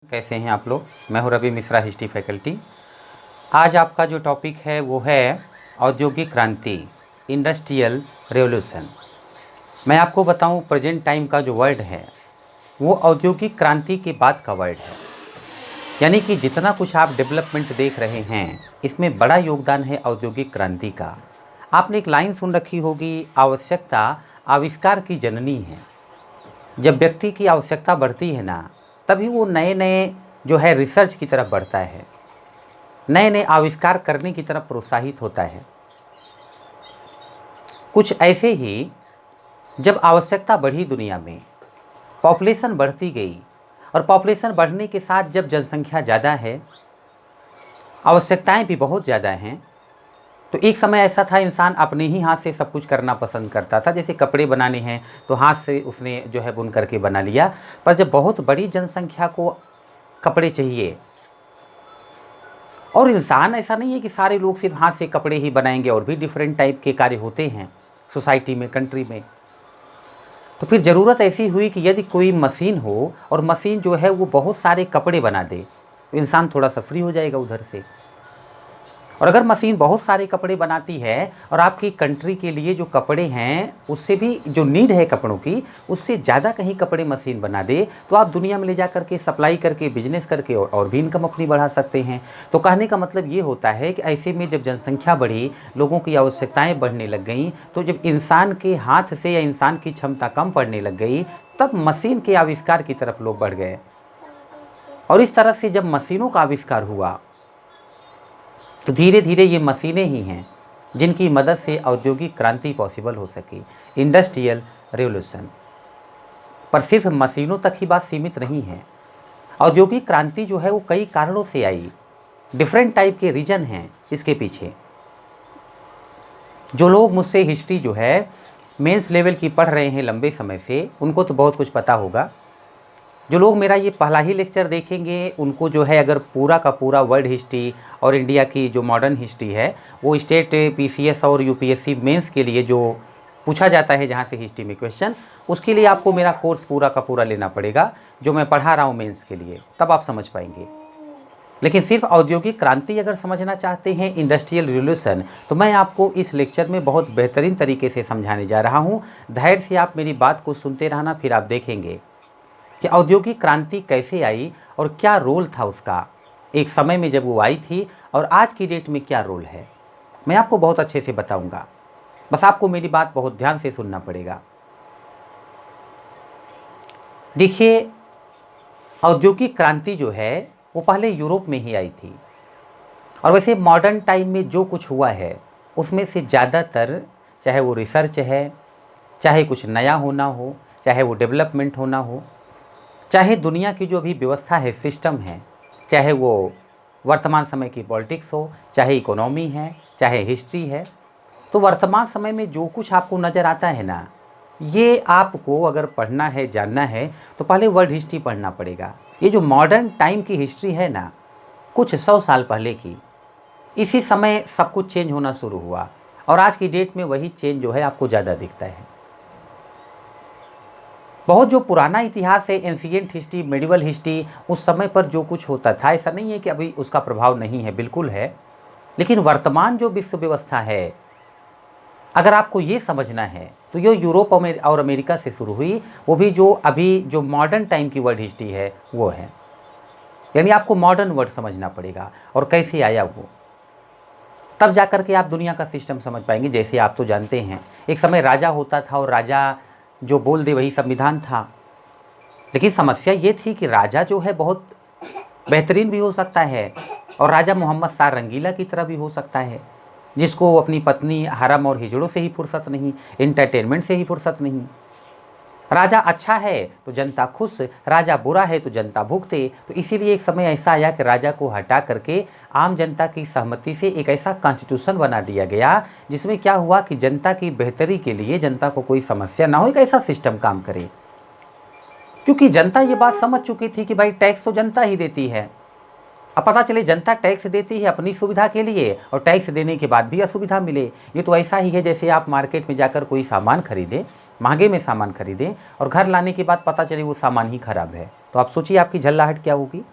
कैसे हैं आप लोग। मैं हूं रवि मिश्रा, हिस्ट्री फैकल्टी। आज आपका जो टॉपिक है वो है औद्योगिक क्रांति, इंडस्ट्रियल रेवोल्यूशन। मैं आपको बताऊं, प्रेजेंट टाइम का जो वर्ड है वो औद्योगिक क्रांति के बाद का वर्ड है। यानी कि जितना कुछ आप डेवलपमेंट देख रहे हैं इसमें बड़ा योगदान है औद्योगिक क्रांति का। आपने एक लाइन सुन रखी होगी, आवश्यकता आविष्कार की जननी है। जब व्यक्ति की आवश्यकता बढ़ती है ना, तभी वो नए नए जो है रिसर्च की तरफ बढ़ता है, नए नए आविष्कार करने की तरफ प्रोत्साहित होता है। कुछ ऐसे ही जब आवश्यकता बढ़ी दुनिया में, पॉपुलेशन बढ़ती गई, और पॉपुलेशन बढ़ने के साथ जब जनसंख्या ज़्यादा है, आवश्यकताएं भी बहुत ज़्यादा हैं, तो एक समय ऐसा था इंसान अपने ही हाथ से सब कुछ करना पसंद करता था। जैसे कपड़े बनाने हैं तो हाथ से उसने जो है बुन करके बना लिया। पर जब बहुत बड़ी जनसंख्या को कपड़े चाहिए, और इंसान ऐसा नहीं है कि सारे लोग सिर्फ हाथ से कपड़े ही बनाएंगे, और भी डिफरेंट टाइप के कार्य होते हैं सोसाइटी में, कंट्री में। तो फिर ज़रूरत ऐसी हुई कि यदि कोई मशीन हो और मशीन जो है वो बहुत सारे कपड़े बना दे, तो इंसान थोड़ा सा फ्री हो जाएगा उधर से। और अगर मशीन बहुत सारे कपड़े बनाती है और आपकी कंट्री के लिए जो कपड़े हैं उससे भी जो नीड है कपड़ों की, उससे ज़्यादा कहीं कपड़े मशीन बना दे, तो आप दुनिया में ले जा करके सप्लाई करके बिजनेस करके और भी इनकम अपनी बढ़ा सकते हैं। तो कहने का मतलब ये होता है कि ऐसे में जब जनसंख्या बढ़ी, लोगों की आवश्यकताएँ बढ़ने लग गई, तो जब इंसान के हाथ से या इंसान की क्षमता कम पड़ने लग गई, तब मशीन के आविष्कार की तरफ लोग बढ़ गए। और इस तरह से जब मशीनों का आविष्कार हुआ, तो धीरे धीरे ये मशीनें ही हैं जिनकी मदद से औद्योगिक क्रांति पॉसिबल हो सकी, इंडस्ट्रियल रेवोल्यूशन। पर सिर्फ मशीनों तक ही बात सीमित नहीं है। औद्योगिक क्रांति जो है वो कई कारणों से आई, डिफरेंट टाइप के रीजन हैं इसके पीछे। जो लोग मुझसे हिस्ट्री जो है मेंस लेवल की पढ़ रहे हैं लंबे समय से, उनको तो बहुत कुछ पता होगा। जो लोग मेरा ये पहला ही लेक्चर देखेंगे, उनको जो है अगर पूरा का पूरा वर्ल्ड हिस्ट्री और इंडिया की जो मॉडर्न हिस्ट्री है, वो स्टेट पीसीएस और यूपीएससी मेंस के लिए जो पूछा जाता है जहाँ से हिस्ट्री में क्वेश्चन, उसके लिए आपको मेरा कोर्स पूरा का पूरा लेना पड़ेगा जो मैं पढ़ा रहा हूँ मेंस के लिए, तब आप समझ पाएंगे। लेकिन सिर्फ औद्योगिक क्रांति अगर समझना चाहते हैं, इंडस्ट्रियल रिवोल्यूशन, तो मैं आपको इस लेक्चर में बहुत बेहतरीन तरीके से समझाने जा रहा हूँ। धैर्य से आप मेरी बात को सुनते रहना, फिर आप देखेंगे कि औद्योगिक क्रांति कैसे आई और क्या रोल था उसका एक समय में जब वो आई थी, और आज की डेट में क्या रोल है। मैं आपको बहुत अच्छे से बताऊंगा, बस आपको मेरी बात बहुत ध्यान से सुनना पड़ेगा। देखिए, औद्योगिक क्रांति जो है वो पहले यूरोप में ही आई थी, और वैसे मॉडर्न टाइम में जो कुछ हुआ है उसमें से ज़्यादातर, चाहे वो रिसर्च है, चाहे कुछ नया होना हो, चाहे वो डेवलपमेंट होना हो, चाहे दुनिया की जो भी व्यवस्था है, सिस्टम है, चाहे वो वर्तमान समय की पॉलिटिक्स हो, चाहे इकोनॉमी है, चाहे हिस्ट्री है, तो वर्तमान समय में जो कुछ आपको नज़र आता है ना, ये आपको अगर पढ़ना है, जानना है, तो पहले वर्ल्ड हिस्ट्री पढ़ना पड़ेगा। ये जो मॉडर्न टाइम की हिस्ट्री है ना, कुछ 100 साल पहले की, इसी समय सब कुछ चेंज होना शुरू हुआ, और आज की डेट में वही चेंज जो है आपको ज़्यादा दिखता है। बहुत जो पुराना इतिहास है, एंशिएंट हिस्ट्री, मेडिवल हिस्ट्री, उस समय पर जो कुछ होता था, ऐसा नहीं है कि अभी उसका प्रभाव नहीं है, बिल्कुल है। लेकिन वर्तमान जो विश्व व्यवस्था है, अगर आपको ये समझना है, तो ये यूरोप और अमेरिका से शुरू हुई, वो भी जो अभी जो मॉडर्न टाइम की वर्ल्ड हिस्ट्री है वो है। यानी आपको मॉडर्न वर्ड समझना पड़ेगा और कैसे आया वो, तब जा कर के आप दुनिया का सिस्टम समझ पाएंगे। जैसे आप तो जानते हैं, एक समय राजा होता था और राजा जो बोल दे वही संविधान था। लेकिन समस्या ये थी कि राजा जो है बहुत बेहतरीन भी हो सकता है, और राजा मोहम्मद शाह रंगीला की तरह भी हो सकता है, जिसको अपनी पत्नी, हरम और हिजड़ों से ही फुर्सत नहीं, एंटरटेनमेंट से ही फुर्सत नहीं। राजा अच्छा है तो जनता खुश, राजा बुरा है तो जनता भुगते। तो इसीलिए एक समय ऐसा आया कि राजा को हटा करके आम जनता की सहमति से एक ऐसा कॉन्स्टिट्यूशन बना दिया गया, जिसमें क्या हुआ कि जनता की बेहतरी के लिए, जनता को कोई समस्या ना हो, एक ऐसा सिस्टम काम करे। क्योंकि जनता ये बात समझ चुकी थी कि भाई टैक्स तो जनता ही देती है। अब पता चले जनता टैक्स देती है अपनी सुविधा के लिए, और टैक्स देने के बाद भी असुविधा मिले। ये तो ऐसा ही है जैसे आप मार्केट में जाकर कोई सामान खरीदें, महंगे में सामान खरीदें और घर लाने के बाद पता चले वो सामान ही खराब है, तो आप सोचिए आपकी झल्लाहट क्या होगी।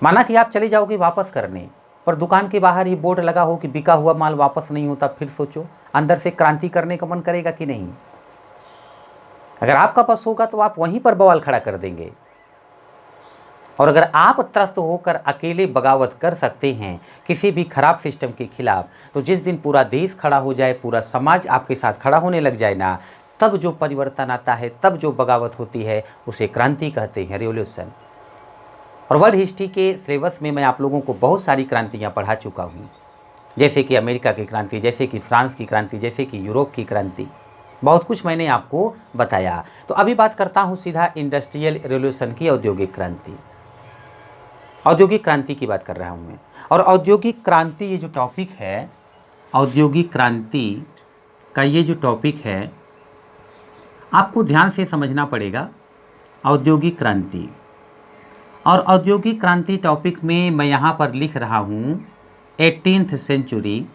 माना कि आप चले जाओगे वापस करने, पर दुकान के बाहर ही बोर्ड लगा हो कि बिका हुआ माल वापस नहीं होता, फिर सोचो अंदर से क्रांति करने का मन करेगा कि नहीं। अगर आपका बस होगा तो आप वहीं पर बवाल खड़ा कर देंगे। और अगर आप त्रस्त होकर अकेले बगावत कर सकते हैं किसी भी खराब सिस्टम के खिलाफ, तो जिस दिन पूरा देश खड़ा हो जाए, पूरा समाज आपके साथ खड़ा होने लग जाए ना, तब जो परिवर्तन आता है, तब जो बगावत होती है, उसे क्रांति कहते हैं, रिवॉल्यूशन। और वर्ल्ड हिस्ट्री के सिलेबस में मैं आप लोगों को बहुत सारी क्रांतियाँ पढ़ा चुका हूँ, जैसे कि अमेरिका की क्रांति, जैसे कि फ्रांस की क्रांति, जैसे कि यूरोप की क्रांति, बहुत कुछ मैंने आपको बताया। तो अभी बात करता हूँ सीधा इंडस्ट्रियल रिवॉल्यूशन की, औद्योगिक क्रांति। औद्योगिक क्रांति की बात कर रहा हूँ मैं। और औद्योगिक क्रांति ये जो टॉपिक है, औद्योगिक क्रांति का ये जो टॉपिक है, आपको ध्यान से समझना पड़ेगा। औद्योगिक क्रांति, और औद्योगिक क्रांति टॉपिक में मैं यहाँ पर लिख रहा हूँ 18th सेंचुरी,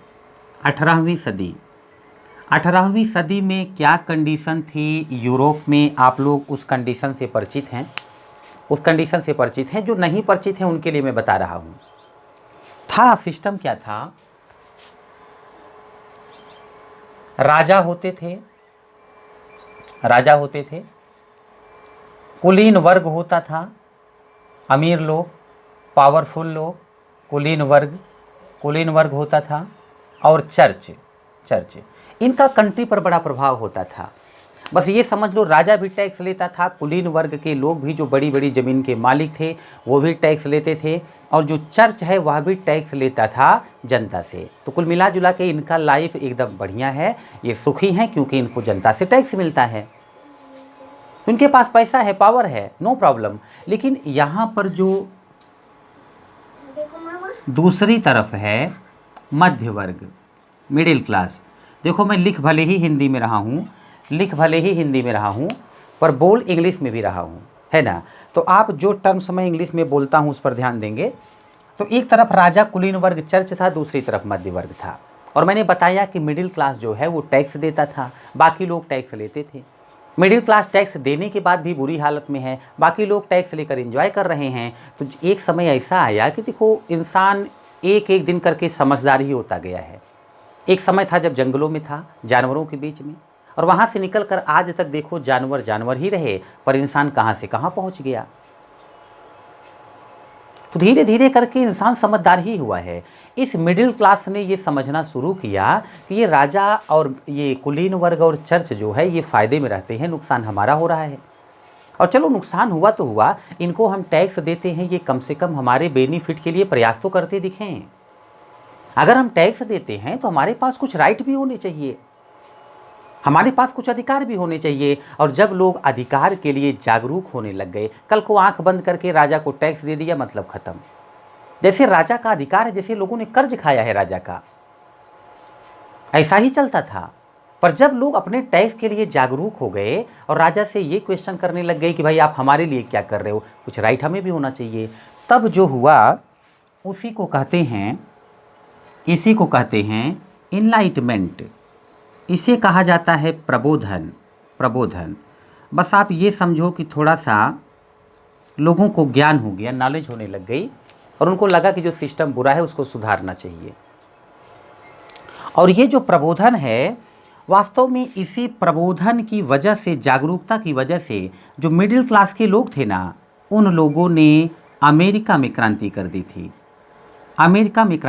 18वीं सदी। 18वीं सदी में क्या कंडीशन थी यूरोप में, आप लोग उस कंडीशन से परिचित हैं, उस कंडीशन से परिचित हैं। जो नहीं परिचित हैं उनके लिए मैं बता रहा हूँ। था सिस्टम क्या था, राजा होते थे, राजा होते थे, कुलीन वर्ग होता था, अमीर लोग, पावरफुल लोग, कुलीन वर्ग होता था, और चर्च, इनका कंट्री पर बड़ा प्रभाव होता था। बस ये समझ लो, राजा भी टैक्स लेता था, कुलीन वर्ग के लोग भी जो बड़ी बड़ी ज़मीन के मालिक थे वो भी टैक्स लेते थे, और जो चर्च है वह भी टैक्स लेता था जनता से। तो कुल मिला जुला के इनका लाइफ एकदम बढ़िया है, ये सुखी हैं क्योंकि इनको जनता से टैक्स मिलता है, उनके पास पैसा है, पावर है, नो प्रॉब्लम। लेकिन यहाँ पर जो दूसरी तरफ है मध्य वर्ग, मिडिल क्लास, देखो मैं लिख भले ही हिंदी में रहा हूँ, पर बोल इंग्लिश में भी रहा हूँ, है ना। तो आप जो टर्म्स मैं इंग्लिश में बोलता हूँ उस पर ध्यान देंगे। तो एक तरफ राजा कुलीन वर्ग चर्च था, दूसरी तरफ मध्य वर्ग था। और मैंने बताया कि मिडिल क्लास जो है वो टैक्स देता था, बाकी लोग टैक्स लेते थे। मिडिल क्लास टैक्स देने के बाद भी बुरी हालत में है, बाकी लोग टैक्स लेकर एंजॉय कर रहे हैं। तो एक समय ऐसा आया कि देखो इंसान एक एक दिन करके समझदार ही होता गया है। एक समय था जब जंगलों में था, जानवरों के बीच में, और वहाँ से निकल कर आज तक देखो जानवर ही रहे, पर इंसान कहाँ से कहाँ पहुँच गया। तो धीरे धीरे करके इंसान समझदार ही हुआ है। इस मिडिल क्लास ने ये समझना शुरू किया कि ये राजा और ये कुलीन वर्ग और चर्च जो है ये फ़ायदे में रहते हैं, नुकसान हमारा हो रहा है। और चलो नुकसान हुआ तो हुआ, इनको हम टैक्स देते हैं, ये कम से कम हमारे बेनिफिट के लिए प्रयास तो करते दिखें। अगर हम टैक्स देते हैं तो हमारे पास कुछ राइट भी होने चाहिए, हमारे पास कुछ अधिकार भी होने चाहिए। और जब लोग अधिकार के लिए जागरूक होने लग गए, कल को आंख बंद करके राजा को टैक्स दे दिया, मतलब खत्म। जैसे राजा का अधिकार है, जैसे लोगों ने कर्ज खाया है राजा का, ऐसा ही चलता था। पर जब लोग अपने टैक्स के लिए जागरूक हो गए और राजा से ये क्वेश्चन करने लग गए कि भाई आप हमारे लिए क्या कर रहे हो, कुछ राइट हमें भी होना चाहिए, तब जो हुआ इसी को कहते हैं इनलाइटमेंट। इसे कहा जाता है प्रबोधन। बस आप ये समझो कि थोड़ा सा लोगों को ज्ञान हो गया, नॉलेज होने लग गई, और उनको लगा कि जो सिस्टम बुरा है उसको सुधारना चाहिए। और ये जो प्रबोधन है, वास्तव में इसी प्रबोधन की वजह से, जागरूकता की वजह से जो मिडिल क्लास के लोग थे ना, उन लोगों ने अमेरिका में क्रांति कर दी थी। अमेरिका में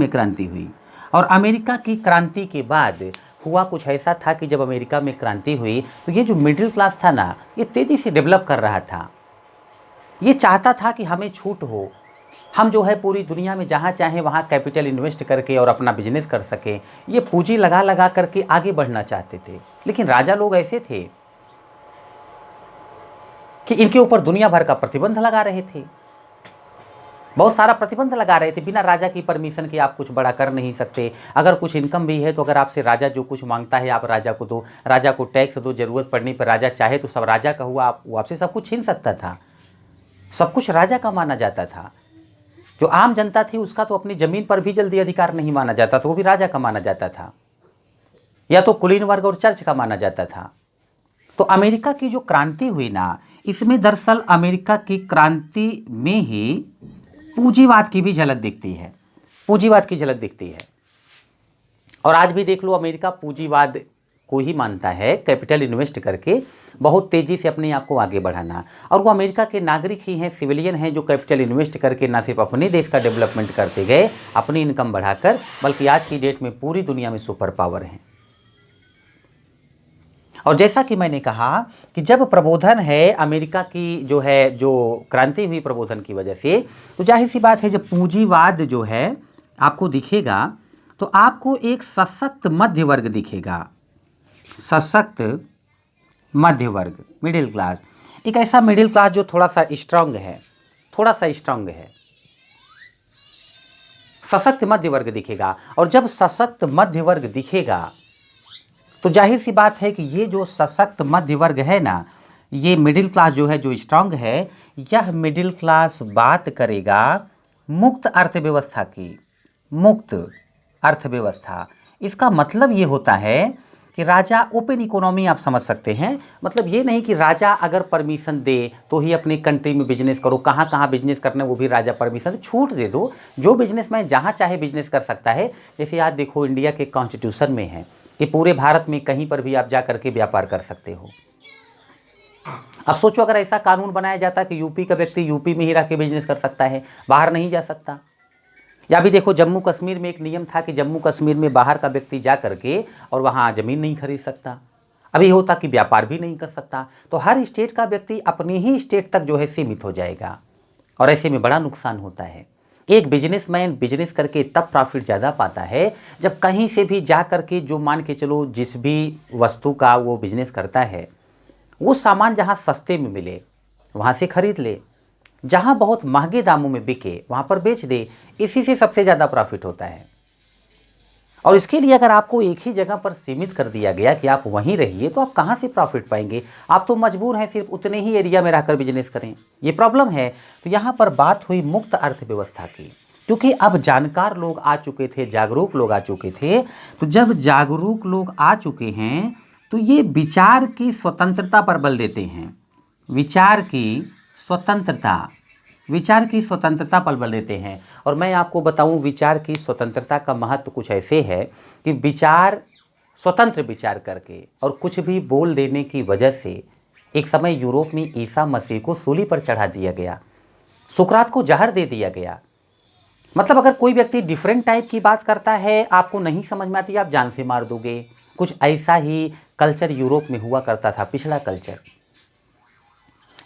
क्रांति हुई। और अमेरिका की क्रांति के बाद हुआ कुछ ऐसा था कि जब अमेरिका में क्रांति हुई तो ये जो मिडिल क्लास था ना, ये तेज़ी से डेवलप कर रहा था। ये चाहता था कि हमें छूट हो, हम जो है पूरी दुनिया में जहाँ चाहें वहाँ कैपिटल इन्वेस्ट करके और अपना बिजनेस कर सकें। ये पूंजी लगा करके आगे बढ़ना चाहते थे। लेकिन राजा लोग ऐसे थे कि इनके ऊपर दुनिया भर का प्रतिबंध लगा रहे थे, बहुत सारा प्रतिबंध लगा रहे थे। बिना राजा की परमिशन के आप कुछ बड़ा कर नहीं सकते। अगर कुछ इनकम भी है तो अगर आपसे राजा जो कुछ मांगता है आप राजा को दो, राजा को टैक्स दो, ज़रूरत पड़ने पर राजा चाहे तो सब राजा का हुआ, वो आपसे सब कुछ छीन सकता था। सब कुछ राजा का माना जाता था। जो आम जनता थी उसका तो अपनी ज़मीन पर भी जल्दी अधिकार नहीं माना जाता था, वो भी राजा का माना जाता था। या तो कुलीन वर्ग और चर्च का माना जाता था। तो अमेरिका की जो क्रांति हुई ना, इसमें दरअसल अमेरिका की क्रांति में ही पूंजीवाद की भी झलक दिखती है, पूंजीवाद की झलक दिखती है। और आज भी देख लो, अमेरिका पूंजीवाद को ही मानता है, कैपिटल इन्वेस्ट करके बहुत तेजी से अपने आप को आगे बढ़ाना। और वो अमेरिका के नागरिक ही हैं, सिविलियन हैं, जो कैपिटल इन्वेस्ट करके ना सिर्फ अपने देश का डेवलपमेंट करते गए, अपनी इनकम बढ़ाकर, बल्कि आज की डेट में पूरी दुनिया में सुपर पावर हैं। और जैसा कि मैंने कहा कि जब प्रबोधन है अमेरिका की, जो क्रांति हुई प्रबोधन की वजह से, तो जाहिर सी बात है जब पूंजीवाद जो है आपको दिखेगा, तो आपको एक सशक्त मध्य वर्ग दिखेगा, सशक्त मध्य वर्ग, मिडिल क्लास, एक ऐसा मिडिल क्लास जो थोड़ा सा स्ट्रांग है, थोड़ा सा स्ट्रांग है, सशक्त मध्य वर्ग दिखेगा। और जब सशक्त मध्य वर्ग दिखेगा तो जाहिर सी बात है कि ये जो सशक्त मध्य वर्ग है ना, ये मिडिल क्लास जो है, जो स्ट्रांग है, यह मिडिल क्लास बात करेगा मुक्त अर्थव्यवस्था की, मुक्त अर्थव्यवस्था। इसका मतलब ये होता है कि राजा, ओपन इकोनॉमी आप समझ सकते हैं, मतलब ये नहीं कि राजा अगर परमिशन दे तो ही अपनी कंट्री में बिजनेस करो, कहाँ कहाँ बिजनेस करना है वो भी राजा परमिशन, छूट दे दो, जो बिजनेसमैन जहाँ चाहे बिजनेस कर सकता है। जैसे आज देखो इंडिया के कॉन्स्टिट्यूशन में है कि पूरे भारत में कहीं पर भी आप जा करके व्यापार कर सकते हो। अब सोचो अगर ऐसा कानून बनाया जाता कि यूपी का व्यक्ति यूपी में ही रह के बिजनेस कर सकता है, बाहर नहीं जा सकता। या भी देखो जम्मू कश्मीर में एक नियम था कि जम्मू कश्मीर में बाहर का व्यक्ति जा करके और वहाँ ज़मीन नहीं खरीद सकता, अभी होता कि व्यापार भी नहीं कर सकता। तो हर स्टेट का व्यक्ति अपनी ही स्टेट तक जो है सीमित हो जाएगा, और ऐसे में बड़ा नुकसान होता है। एक बिजनेसमैन बिजनेस करके तब प्रॉफिट ज़्यादा पाता है जब कहीं से भी जा करके, जो मान के चलो जिस भी वस्तु का वो बिजनेस करता है, वो सामान जहाँ सस्ते में मिले वहाँ से खरीद ले, जहाँ बहुत महंगे दामों में बिके वहाँ पर बेच दे, इसी से सबसे ज़्यादा प्रॉफिट होता है। और इसके लिए अगर आपको एक ही जगह पर सीमित कर दिया गया कि आप वहीं रहिए, तो आप कहाँ से प्रॉफिट पाएंगे? आप तो मजबूर हैं सिर्फ उतने ही एरिया में रहकर बिजनेस करें, ये प्रॉब्लम है। तो यहाँ पर बात हुई मुक्त अर्थव्यवस्था की, क्योंकि अब जानकार लोग आ चुके थे, जागरूक लोग आ चुके थे। तो जब जागरूक लोग आ चुके हैं तो ये विचार की स्वतंत्रता पर बल देते हैं, विचार की स्वतंत्रता, विचार की स्वतंत्रता पर बल देते हैं। और मैं आपको बताऊं, विचार की स्वतंत्रता का महत्व कुछ ऐसे है कि विचार, स्वतंत्र विचार करके और कुछ भी बोल देने की वजह से एक समय यूरोप में ईसा मसीह को सूली पर चढ़ा दिया गया, सुकरात को जहर दे दिया गया। मतलब अगर कोई व्यक्ति डिफरेंट टाइप की बात करता है, आपको नहीं समझ में आती, आप जान से मार दोगे। कुछ ऐसा ही कल्चर यूरोप में हुआ करता था, पिछड़ा कल्चर।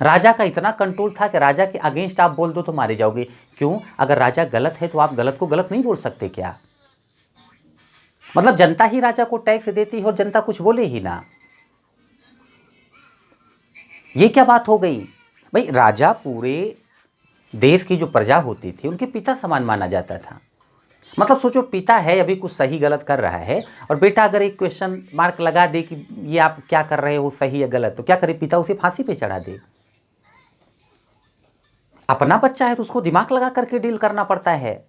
राजा का इतना कंट्रोल था कि राजा के अगेंस्ट आप बोल दो तो मारे जाओगे। क्यों? अगर राजा गलत है तो आप गलत को गलत नहीं बोल सकते क्या? मतलब जनता ही राजा को टैक्स देती है और जनता कुछ बोले ही ना, ये क्या बात हो गई भाई? राजा पूरे देश की जो प्रजा होती थी उनके पिता समान माना जाता था। मतलब सोचो, पिता है, अभी कुछ सही गलत कर रहा है, और बेटा अगर एक क्वेश्चन मार्क लगा दे कि ये आप क्या कर रहे हो, सही या गलत, तो क्या करे? पिता उसे फांसी पे चढ़ा दे। अपना बच्चा है तो उसको दिमाग लगा करके डील करना पड़ता है।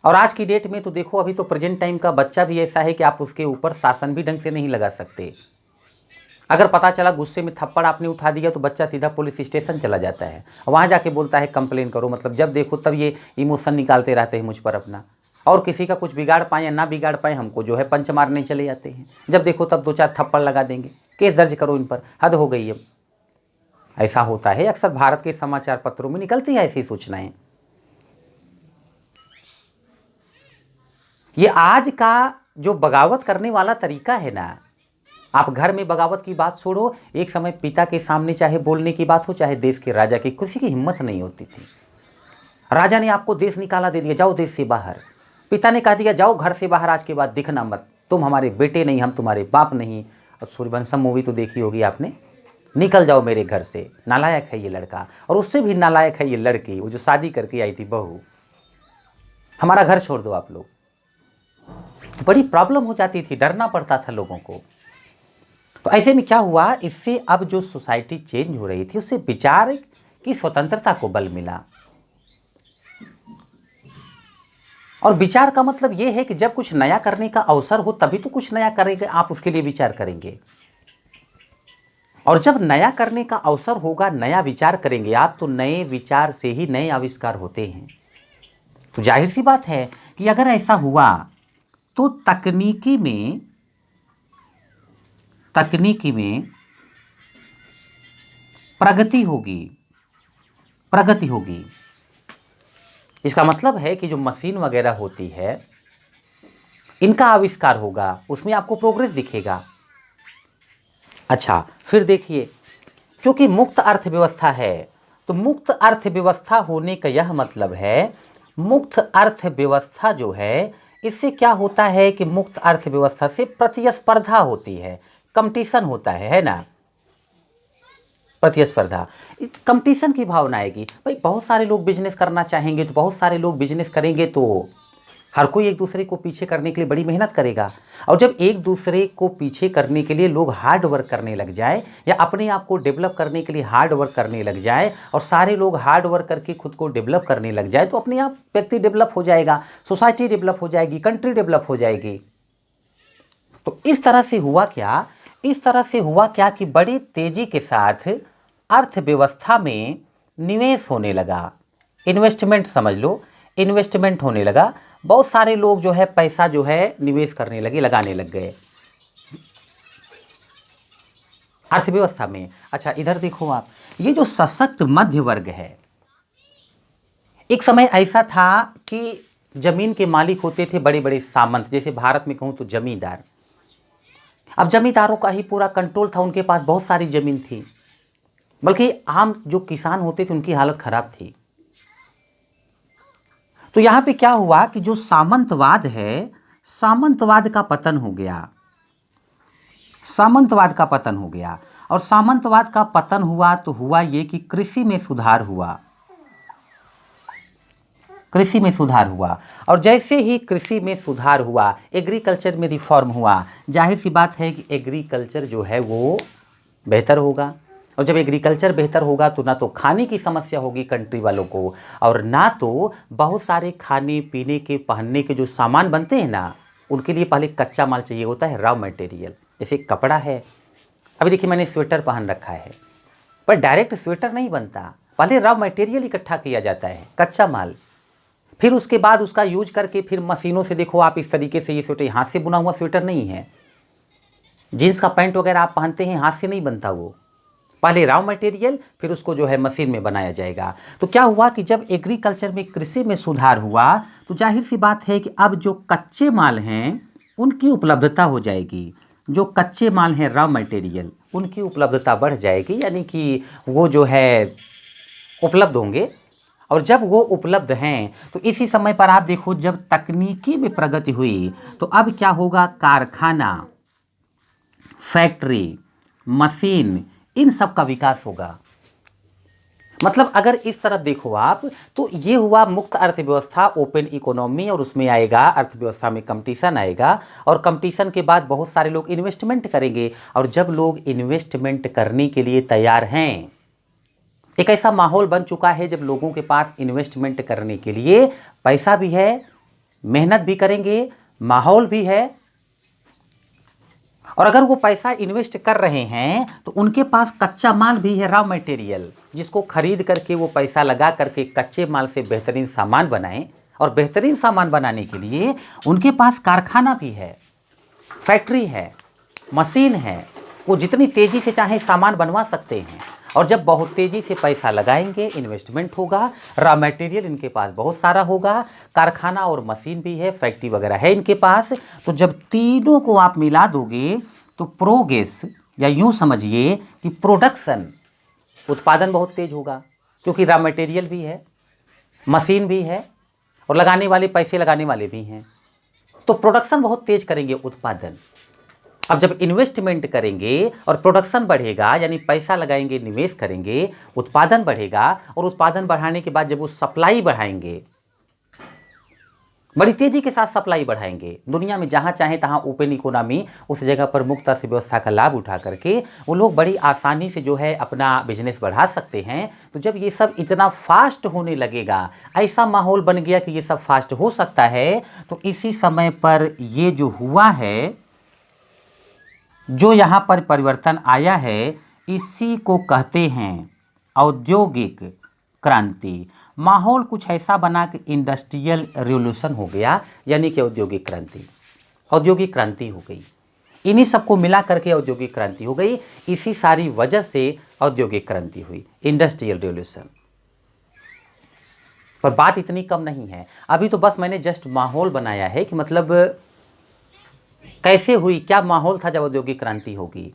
और आज की डेट में तो देखो, अभी तो प्रेजेंट टाइम का बच्चा भी ऐसा है कि आप उसके ऊपर शासन भी ढंग से नहीं लगा सकते। अगर पता चला गुस्से में थप्पड़ आपने उठा दिया तो बच्चा सीधा पुलिस स्टेशन चला जाता है, वहाँ जाके बोलता है कंप्लेन करो। मतलब जब देखो तब ये इमोशन निकालते रहते हैं मुझ पर अपना, और किसी का कुछ बिगाड़ पाए या ना बिगाड़ पाए, हमको जो है पंच मारने चले जाते हैं। जब देखो तब 2-4 थप्पड़ लगा देंगे, केस दर्ज करो इन पर, हद हो गई है। ऐसा होता है, अक्सर भारत के समाचार पत्रों में निकलती है ऐसी सूचनाएं। ये आज का जो बगावत करने वाला तरीका है ना, आप घर में बगावत की बात छोड़ो, एक समय पिता के सामने चाहे बोलने की बात हो, चाहे देश के राजा की, किसी की हिम्मत नहीं होती थी। राजा ने आपको देश निकाला, दे दिया, जाओ देश से बाहर। पिता ने कहा दिया जाओ घर से बाहर, आज के बाद दिखना मत, तुम हमारे बेटे नहीं, हम तुम्हारे बाप नहीं। और सूर्यवंशम मूवी तो देखी होगी आपने, निकल जाओ मेरे घर से, नालायक है ये लड़का। और उससे भी नालायक है ये लड़की, वो जो शादी करके आई थी बहू, हमारा घर छोड़ दो आप लोग। तो बड़ी प्रॉब्लम हो जाती थी, डरना पड़ता था लोगों को। तो ऐसे में क्या हुआ, इससे अब जो सोसाइटी चेंज हो रही थी उससे विचार की स्वतंत्रता को बल मिला। और विचार का मतलब ये है कि जब कुछ नया करने का अवसर हो तभी तो कुछ नया करेंगे, आप उसके लिए विचार करेंगे। और जब नया करने का अवसर होगा, नया विचार करेंगे आप, तो नए विचार से ही नए आविष्कार होते हैं। तो जाहिर सी बात है कि अगर ऐसा हुआ तो तकनीकी में प्रगति होगी। इसका मतलब है कि जो मशीन वगैरह होती है इनका आविष्कार होगा, उसमें आपको प्रोग्रेस दिखेगा। अच्छा, फिर देखिए, क्योंकि मुक्त अर्थव्यवस्था है, तो मुक्त अर्थव्यवस्था होने का यह मतलब है, मुक्त अर्थव्यवस्था जो है इससे क्या होता है कि मुक्त अर्थव्यवस्था से प्रतिस्पर्धा होती है, कंपटीशन होता है ना, प्रतिस्पर्धा, कंपटीशन की भावना आएगी। भाई बहुत सारे लोग बिजनेस करना चाहेंगे तो बहुत सारे लोग बिजनेस करेंगे, तो हर कोई एक दूसरे को पीछे करने के लिए बड़ी मेहनत करेगा। और जब एक दूसरे को पीछे करने के लिए लोग हार्ड वर्क करने लग जाए या अपने आप को डेवलप करने के लिए हार्ड वर्क करने लग जाए और सारे लोग हार्ड वर्क करके खुद को डेवलप करने लग जाए, तो अपने आप व्यक्ति डेवलप हो जाएगा, सोसाइटी डेवलप हो जाएगी, कंट्री डेवलप हो जाएगी। तो इस तरह से हुआ क्या कि बड़ी तेजी के साथ अर्थव्यवस्था में निवेश होने लगा, इन्वेस्टमेंट समझ लो, इन्वेस्टमेंट होने लगा। बहुत सारे लोग जो है पैसा जो है निवेश करने लगे, लगाने लग गए अर्थव्यवस्था में। अच्छा, इधर देखो आप, ये जो सशक्त मध्य वर्ग है, एक समय ऐसा था कि जमीन के मालिक होते थे बड़े बड़े सामंत, जैसे भारत में कहूं तो जमींदार। अब जमींदारों का ही पूरा कंट्रोल था, उनके पास बहुत सारी जमीन थी, बल्कि आम जो किसान होते थे उनकी हालत खराब थी। तो यहां पे क्या हुआ कि जो सामंतवाद है, सामंतवाद का पतन हो गया, सामंतवाद का पतन हो गया। और सामंतवाद का पतन हुआ तो हुआ ये कि कृषि में सुधार हुआ, कृषि में सुधार हुआ। और जैसे ही कृषि में सुधार हुआ, एग्रीकल्चर में रिफॉर्म हुआ, जाहिर सी बात है कि एग्रीकल्चर जो है वो बेहतर होगा। और जब एग्रीकल्चर बेहतर होगा तो ना तो खाने की समस्या होगी कंट्री वालों को, और ना तो बहुत सारे खाने पीने के पहनने के जो सामान बनते हैं ना, उनके लिए पहले कच्चा माल चाहिए होता है, रॉ मटेरियल। जैसे कपड़ा है, अभी देखिए मैंने स्वेटर पहन रखा है, पर डायरेक्ट स्वेटर नहीं बनता, पहले रॉ मटेरियल इकट्ठा किया जाता है, कच्चा माल। फिर उसके बाद उसका यूज करके फिर मशीनों से, देखो आप इस तरीके से, ये स्वेटर हाथ से बुना हुआ स्वेटर नहीं है, जीन्स का पैंट वगैरह आप पहनते हैं हाथ से नहीं बनता वो, पहले रॉ मटेरियल फिर उसको जो है मशीन में बनाया जाएगा। तो क्या हुआ कि जब एग्रीकल्चर में, कृषि में सुधार हुआ, तो जाहिर सी बात है कि अब जो कच्चे माल हैं उनकी उपलब्धता हो जाएगी, जो कच्चे माल हैं रॉ मटेरियल, उनकी उपलब्धता बढ़ जाएगी, यानी कि वो जो है उपलब्ध होंगे। और जब वो उपलब्ध हैं तो इसी समय पर आप देखो, जब तकनीकी में प्रगति हुई तो अब क्या होगा, कारखाना, फैक्ट्री, मशीन, इन सब का विकास होगा। मतलब अगर इस तरह देखो आप, तो ये हुआ मुक्त अर्थव्यवस्था, ओपन इकोनॉमी, और उसमें आएगा अर्थव्यवस्था में कंपटीशन आएगा, और कंपटीशन के बाद बहुत सारे लोग इन्वेस्टमेंट करेंगे। और जब लोग इन्वेस्टमेंट करने के लिए तैयार हैं, एक ऐसा माहौल बन चुका है जब लोगों के पास इन्वेस्टमेंट करने के लिए पैसा भी है, मेहनत भी करेंगे, माहौल भी है, और अगर वो पैसा इन्वेस्ट कर रहे हैं तो उनके पास कच्चा माल भी है, रॉ मटेरियल, जिसको खरीद करके वो पैसा लगा करके कच्चे माल से बेहतरीन सामान बनाएं। और बेहतरीन सामान बनाने के लिए उनके पास कारखाना भी है, फैक्ट्री है, मशीन है, वो जितनी तेजी से चाहे सामान बनवा सकते हैं। और जब बहुत तेजी से पैसा लगाएंगे, इन्वेस्टमेंट होगा, रॉ मटेरियल इनके पास बहुत सारा होगा, कारखाना और मशीन भी है, फैक्ट्री वगैरह है इनके पास, तो जब तीनों को आप मिला दोगे तो प्रोग्रेस, या यूं समझिए कि प्रोडक्शन, उत्पादन बहुत तेज होगा, क्योंकि रॉ मटेरियल भी है, मशीन भी है, और लगाने वाले, पैसे लगाने वाले भी हैं, तो प्रोडक्शन बहुत तेज करेंगे, उत्पादन। अब जब इन्वेस्टमेंट करेंगे और प्रोडक्शन बढ़ेगा, यानी पैसा लगाएंगे, निवेश करेंगे, उत्पादन बढ़ेगा, और उत्पादन बढ़ाने के बाद जब वो सप्लाई बढ़ाएंगे, बड़ी तेजी के साथ सप्लाई बढ़ाएंगे। दुनिया में जहाँ चाहे तहाँ ओपन इकोनॉमी, उस जगह पर मुक्त अर्थव्यवस्था का लाभ उठा करके वो लोग बड़ी आसानी से जो है अपना बिजनेस बढ़ा सकते हैं। तो जब ये सब इतना फास्ट होने लगेगा, ऐसा माहौल बन गया कि ये सब फास्ट हो सकता है, तो इसी समय पर ये जो हुआ है, जो यहाँ पर परिवर्तन आया है, इसी को कहते हैं औद्योगिक क्रांति। माहौल कुछ ऐसा बना कि इंडस्ट्रियल रिवॉल्यूशन हो गया, यानी कि औद्योगिक क्रांति। औद्योगिक क्रांति हो गई, इन्हीं सबको मिला करके औद्योगिक क्रांति हो गई। इसी सारी वजह से औद्योगिक क्रांति हुई, इंडस्ट्रियल रिवॉल्यूशन। पर बात इतनी कम नहीं है, अभी तो बस मैंने जस्ट माहौल बनाया है कि मतलब कैसे हुई, क्या माहौल था जब औद्योगिक क्रांति होगी।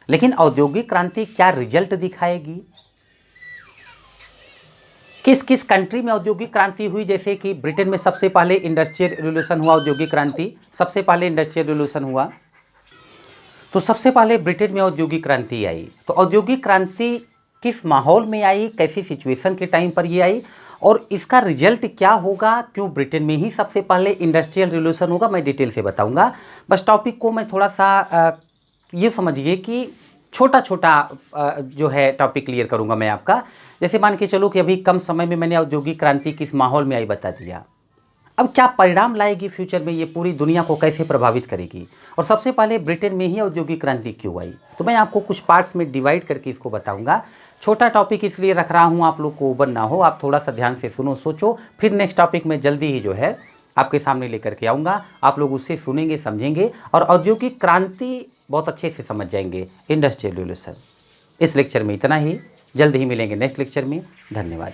लेकिन औद्योगिक क्रांति क्या रिजल्ट दिखाएगी, किस किस कंट्री में औद्योगिक क्रांति हुई। जैसे कि ब्रिटेन में सबसे पहले इंडस्ट्रियल रिवॉल्यूशन हुआ, औद्योगिक क्रांति सबसे पहले इंडस्ट्रियल रिवॉल्यूशन हुआ, तो सबसे पहले ब्रिटेन में औद्योगिक क्रांति आई। तो औद्योगिक क्रांति किस माहौल में आई, कैसी सिचुएशन के टाइम पर ये आई, और इसका रिजल्ट क्या होगा, क्यों ब्रिटेन में ही सबसे पहले इंडस्ट्रियल रिवॉल्यूशन होगा, मैं डिटेल से बताऊंगा। बस टॉपिक को मैं थोड़ा सा ये समझिए कि छोटा छोटा जो है टॉपिक क्लियर करूंगा मैं आपका। जैसे मान के चलो कि अभी कम समय में मैंने औद्योगिक क्रांति किस माहौल में आई बता दिया। अब क्या परिणाम लाएगी फ्यूचर में, ये पूरी दुनिया को कैसे प्रभावित करेगी, और सबसे पहले ब्रिटेन में ही औद्योगिक क्रांति क्यों आई, तो मैं आपको कुछ पार्ट्स में डिवाइड करके इसको बताऊंगा। छोटा टॉपिक इसलिए रख रहा हूँ, आप लोग को ओवर ना हो, आप थोड़ा सा ध्यान से सुनो, सोचो, फिर नेक्स्ट टॉपिक में जल्दी ही जो है आपके सामने लेकर के आऊँगा। आप लोग उससे सुनेंगे, समझेंगे, और औद्योगिक क्रांति बहुत अच्छे से समझ जाएंगे, इंडस्ट्रियल रिवॉल्यूशन। इस लेक्चर में इतना ही, जल्द ही मिलेंगे नेक्स्ट लेक्चर में। धन्यवाद।